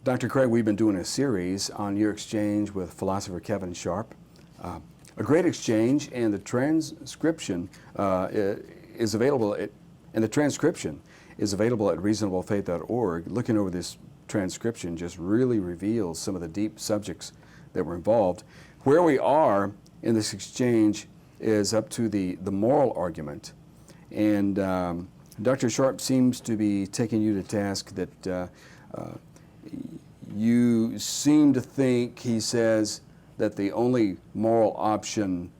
Dr. Craig, we've been doing a series on your exchange with philosopher Kevin Scharp. A great exchange, and the transcription is available at reasonablefaith.org. Looking over this transcription just really reveals some of the deep subjects that were involved. Where we are in this exchange is up to the moral argument, and Dr. Scharp seems to be taking you to task that you seem to think, he says, that the only moral option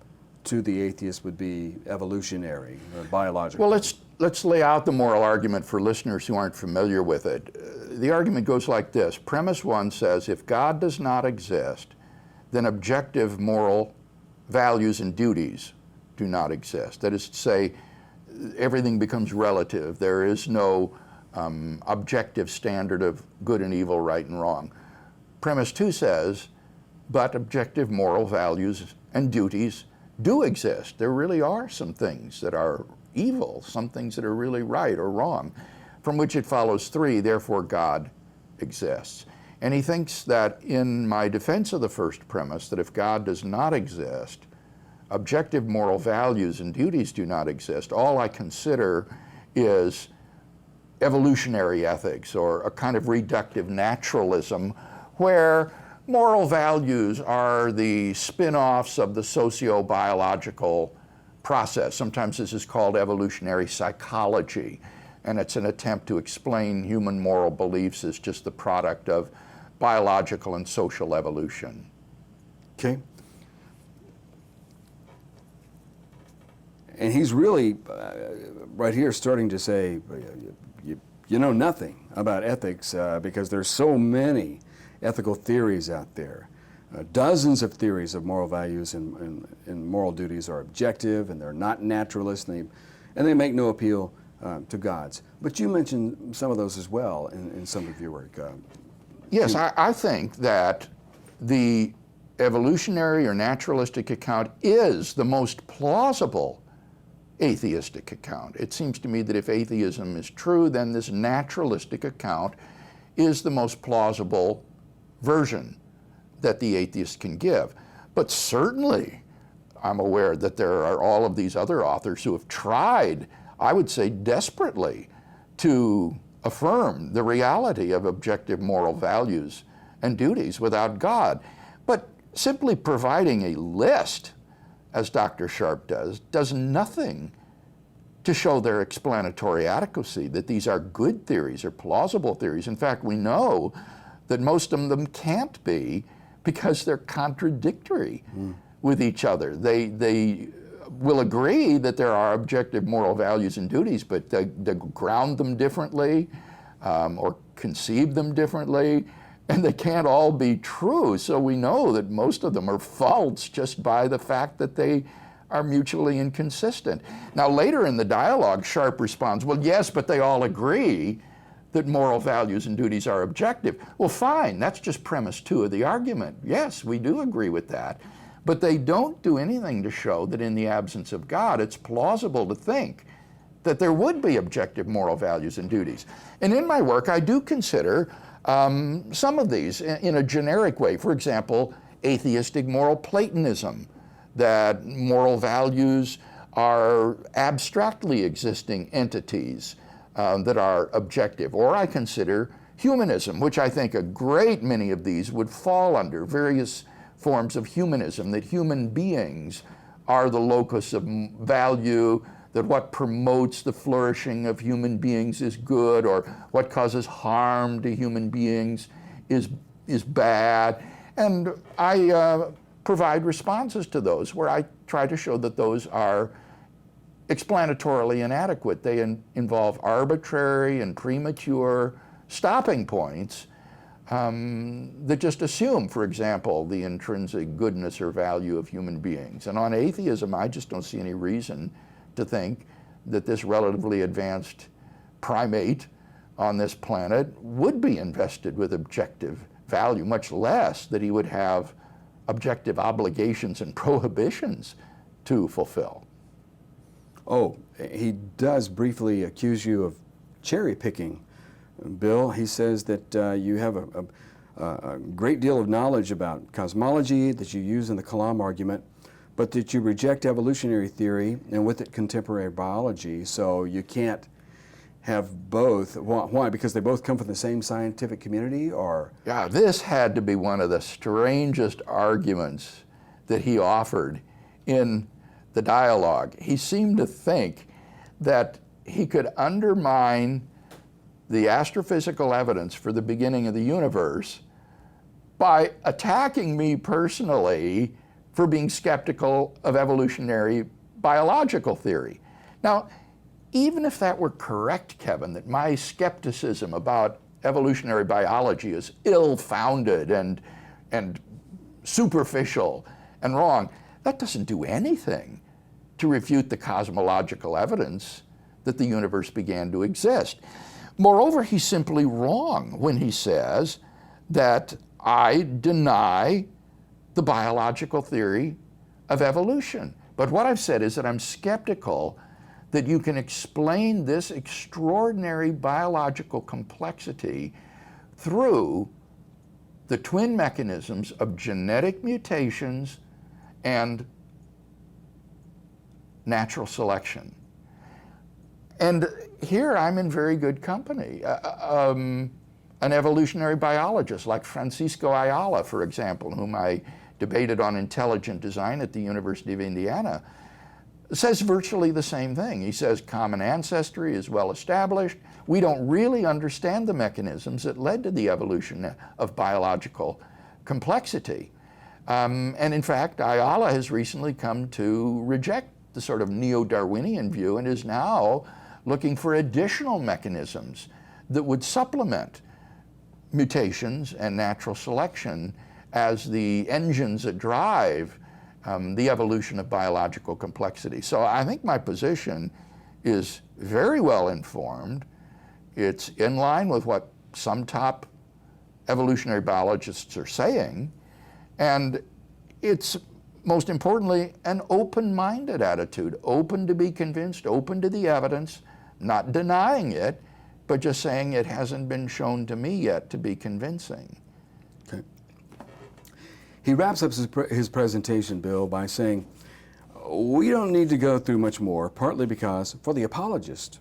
to the atheist would be evolutionary or biological. Well, let's lay out the moral argument for listeners who aren't familiar with it. The argument goes like this. Premise one says, if God does not exist, then objective moral values and duties do not exist. That is to say, everything becomes relative. There is no objective standard of good and evil, right and wrong. Premise two says, but objective moral values and duties do exist. There really are some things that are evil, some things that are really right or wrong, from which it follows three, therefore God exists. And he thinks that in my defense of the first premise, that if God does not exist, objective moral values and duties do not exist, all I consider is evolutionary ethics, or a kind of reductive naturalism, where moral values are the spin-offs of the socio-biological process. Sometimes this is called evolutionary psychology, and it's an attempt to explain human moral beliefs as just the product of biological and social evolution. Okay. And he's really, right here, starting to say, you know nothing about ethics because there's so many ethical theories out there. Dozens of theories of moral values and moral duties are objective, and they're not naturalist, and they make no appeal to God's. But you mentioned some of those as well in some of your work. Yes, I think that the evolutionary or naturalistic account is the most plausible atheistic account. It seems to me that if atheism is true, then this naturalistic account is the most plausible version that the atheist can give. But certainly, I'm aware that there are all of these other authors who have tried, I would say desperately, to affirm the reality of objective moral values and duties without God. But simply providing a list, as Dr. Scharp does nothing to show their explanatory adequacy, that these are good theories or plausible theories. In fact, we know that most of them can't be because they're contradictory with each other. They will agree that there are objective moral values and duties, but they ground them differently or conceive them differently, and they can't all be true. So we know that most of them are false just by the fact that they are mutually inconsistent. Now later in the dialogue, Scharp responds, well, yes, but they all agree that moral values and duties are objective. Well, fine, that's just premise two of the argument. Yes, we do agree with that. But they don't do anything to show that in the absence of God, it's plausible to think that there would be objective moral values and duties. And in my work, I do consider some of these in a generic way. For example, atheistic moral Platonism, that moral values are abstractly existing entities that are objective. Or I consider humanism, which I think a great many of these would fall under, various forms of humanism, that human beings are the locus of value, that what promotes the flourishing of human beings is good, or what causes harm to human beings is bad. And I provide responses to those where I try to show that those are explanatorily inadequate. They involve arbitrary and premature stopping points that just assume, for example, the intrinsic goodness or value of human beings. And on atheism, I just don't see any reason to think that this relatively advanced primate on this planet would be invested with objective value, much less that he would have objective obligations and prohibitions to fulfill. Oh, he does briefly accuse you of cherry picking, Bill. He says that you have a great deal of knowledge about cosmology that you use in the Kalam argument, but that you reject evolutionary theory and with it contemporary biology, so you can't have both. Why? Because they both come from the same scientific community, or? Yeah, this had to be one of the strangest arguments that he offered in the dialogue. He seemed to think that he could undermine the astrophysical evidence for the beginning of the universe by attacking me personally for being skeptical of evolutionary biological theory. Now, even if that were correct, Kevin, that my skepticism about evolutionary biology is ill-founded and superficial and wrong, that doesn't do anything to refute the cosmological evidence that the universe began to exist. Moreover, he's simply wrong when he says that I deny the biological theory of evolution. But what I've said is that I'm skeptical that you can explain this extraordinary biological complexity through the twin mechanisms of genetic mutations and natural selection. And here I'm in very good company. An evolutionary biologist like Francisco Ayala, for example, whom I debated on intelligent design at the University of Indiana, says virtually the same thing. He says common ancestry is well established. We don't really understand the mechanisms that led to the evolution of biological complexity. And in fact, Ayala has recently come to reject the sort of neo-Darwinian view and is now looking for additional mechanisms that would supplement mutations and natural selection as the engines that drive the evolution of biological complexity. So I think my position is very well informed. It's in line with what some top evolutionary biologists are saying, and it's most importantly an open-minded attitude, open to be convinced, open to the evidence, not denying it, but just saying it hasn't been shown to me yet to be convincing. Okay. He wraps up his presentation, Bill, by saying, we don't need to go through much more, partly because, for the apologist,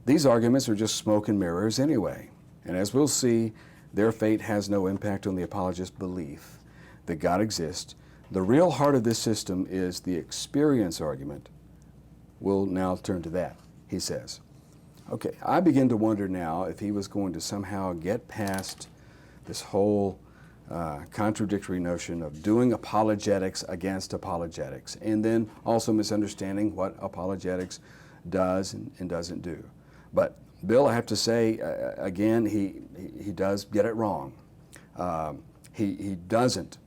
these arguments are just smoke and mirrors anyway. And as we'll see, their fate has no impact on the apologist's belief that God exists. The real heart of this system is the experience argument. We'll now turn to that, he says. Okay, I begin to wonder now if he was going to somehow get past this whole contradictory notion of doing apologetics against apologetics, and then also misunderstanding what apologetics does and doesn't do. But Bill, I have to say, again, he does get it wrong. He doesn't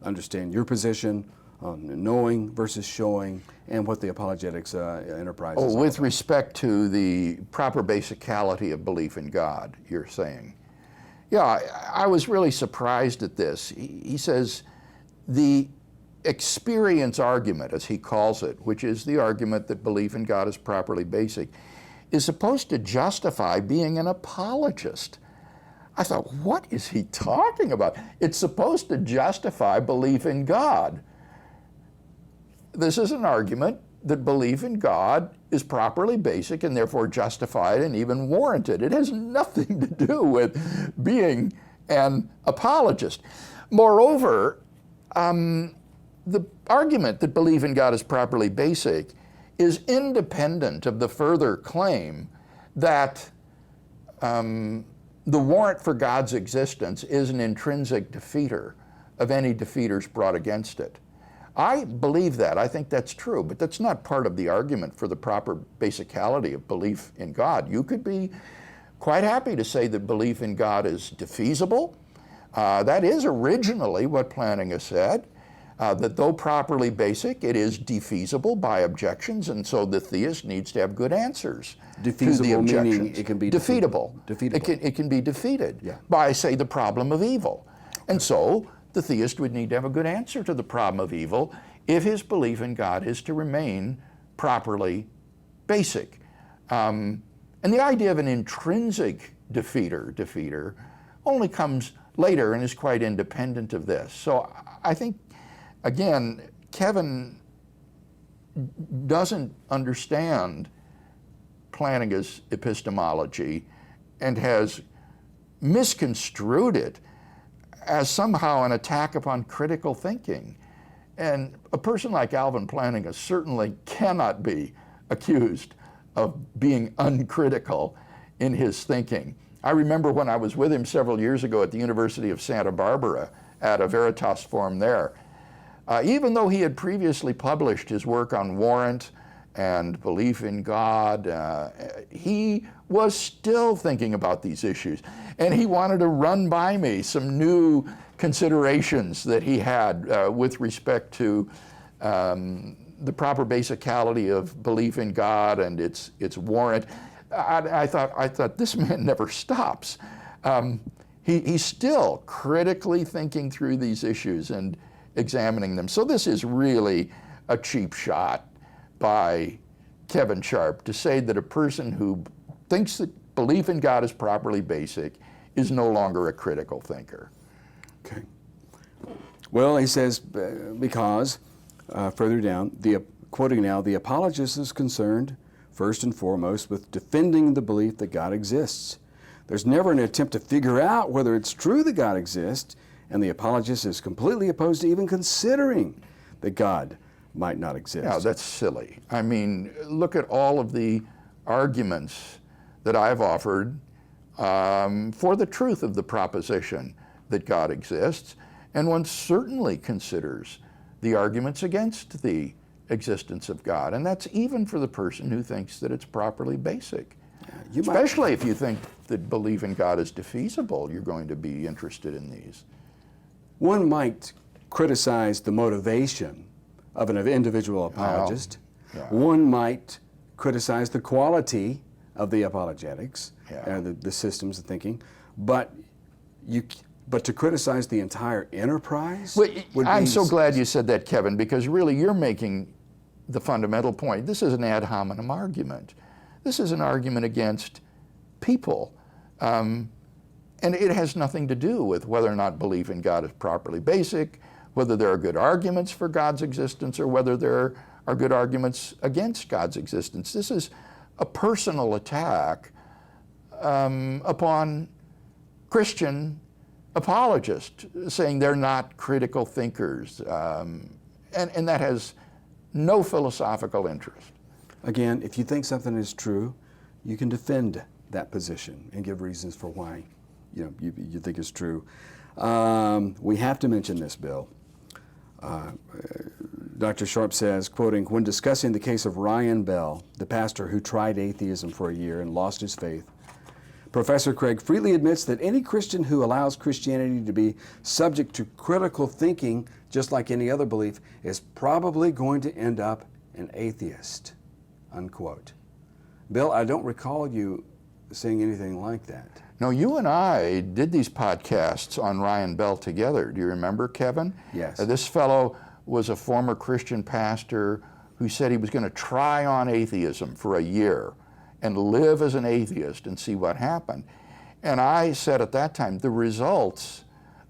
understand your position on knowing versus showing and what the apologetics enterprise is. Oh, with respect to the proper basicality of belief in God, you're saying. Yeah, I was really surprised at this. He says the experience argument, as he calls it, which is the argument that belief in God is properly basic, is supposed to justify being an apologist. I thought, what is he talking about? It's supposed to justify belief in God. This is an argument that belief in God is properly basic and therefore justified and even warranted. It has nothing to do with being an apologist. Moreover, the argument that belief in God is properly basic is independent of the further claim that the warrant for God's existence is an intrinsic defeater of any defeaters brought against it. I believe that. I think that's true, but that's not part of the argument for the proper basicality of belief in God. You could be quite happy to say that belief in God is defeasible. That is originally what Plantinga said, that though properly basic, it is defeasible by objections, and so the theist needs to have good answers to the objections. Meaning it can be defeatable. Defeatable. It can be defeated by, say, the problem of evil. And so the theist would need to have a good answer to the problem of evil if his belief in God is to remain properly basic. And the idea of an intrinsic defeater only comes later and is quite independent of this. So I think, again, Kevin doesn't understand Plantinga's epistemology and has misconstrued it as somehow an attack upon critical thinking. And a person like Alvin Plantinga certainly cannot be accused of being uncritical in his thinking. I remember when I was with him several years ago at the University of Santa Barbara at a Veritas forum there. Even though he had previously published his work on warrant and belief in God, he was still thinking about these issues. And he wanted to run by me some new considerations that he had with respect to the proper basicality of belief in God and its warrant. I thought this man never stops. He's still critically thinking through these issues and examining them. So this is really a cheap shot by Kevin Scharp to say that a person who thinks that belief in God is properly basic is no longer a critical thinker. Okay. Well, he says, because, further down, quoting now, the apologist is concerned first and foremost with defending the belief that God exists. There's never an attempt to figure out whether it's true that God exists, and the apologist is completely opposed to even considering that God might not exist. Yeah, that's silly. I mean, look at all of the arguments that I've offered for the truth of the proposition that God exists, and one certainly considers the arguments against the existence of God, and that's even for the person who thinks that it's properly basic. Especially if you think that belief in God is defeasible, you're going to be interested in these. One might criticize the motivation of an individual apologist. Yeah. One might criticize the quality of the apologetics, the systems of thinking, but to criticize the entire enterprise? Well, I'm so glad you said that, Kevin, because really you're making the fundamental point. This is an ad hominem argument. This is an argument against people. And it has nothing to do with whether or not belief in God is properly basic, whether there are good arguments for God's existence, or whether there are good arguments against God's existence. This is a personal attack upon Christian apologists, saying they're not critical thinkers. And that has no philosophical interest. Again, if you think something is true, you can defend that position and give reasons for why you think it's true. We have to mention this, Bill. Dr. Scharp says, quoting, when discussing the case of Ryan Bell, the pastor who tried atheism for a year and lost his faith, Professor Craig freely admits that any Christian who allows Christianity to be subject to critical thinking, just like any other belief, is probably going to end up an atheist, unquote. Bill, I don't recall you saying anything like that. No, you and I did these podcasts on Ryan Bell together. Do you remember, Kevin? Yes. This fellow was a former Christian pastor who said he was going to try on atheism for a year and live as an atheist and see what happened. And I said at that time, the results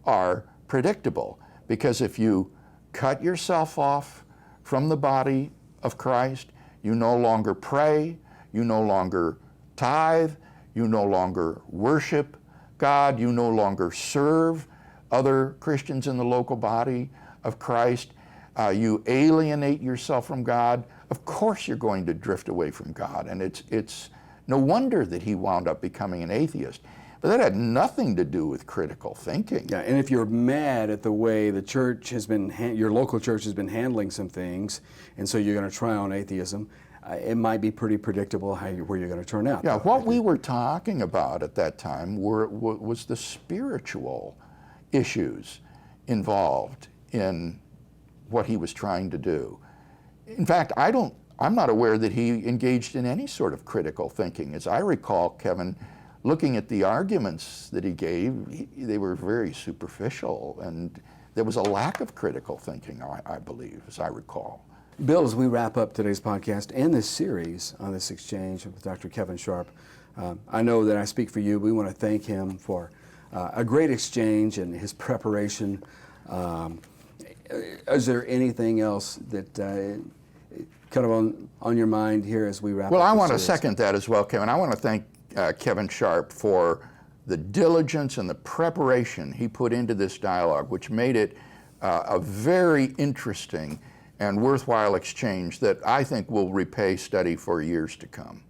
are predictable, because if you cut yourself off from the body of Christ, you no longer pray, you no longer tithe, you no longer worship God, you no longer serve other Christians in the local body of Christ, you alienate yourself from God, of course you're going to drift away from God. And it's no wonder that he wound up becoming an atheist. But that had nothing to do with critical thinking. Yeah, and if you're mad at the way the church has been, your local church has been handling some things, and so you're going to try on atheism, it might be pretty predictable where you're going to turn out. Yeah, what we were talking about at that time was the spiritual issues involved in what he was trying to do. In fact, I'm not aware that he engaged in any sort of critical thinking. As I recall, Kevin, looking at the arguments that he gave, they were very superficial, and there was a lack of critical thinking, I believe, as I recall. Bill, as we wrap up today's podcast and this series on this exchange with Dr. Kevin Scharp, I know that I speak for you. We want to thank him for a great exchange and his preparation. Is there anything else that kind of on your mind here as we wrap up? Well, I want to series? second that as well, Kevin. I want to thank Kevin Scharp for the diligence and the preparation he put into this dialogue, which made it a very interesting and worthwhile exchange that I think will repay study for years to come.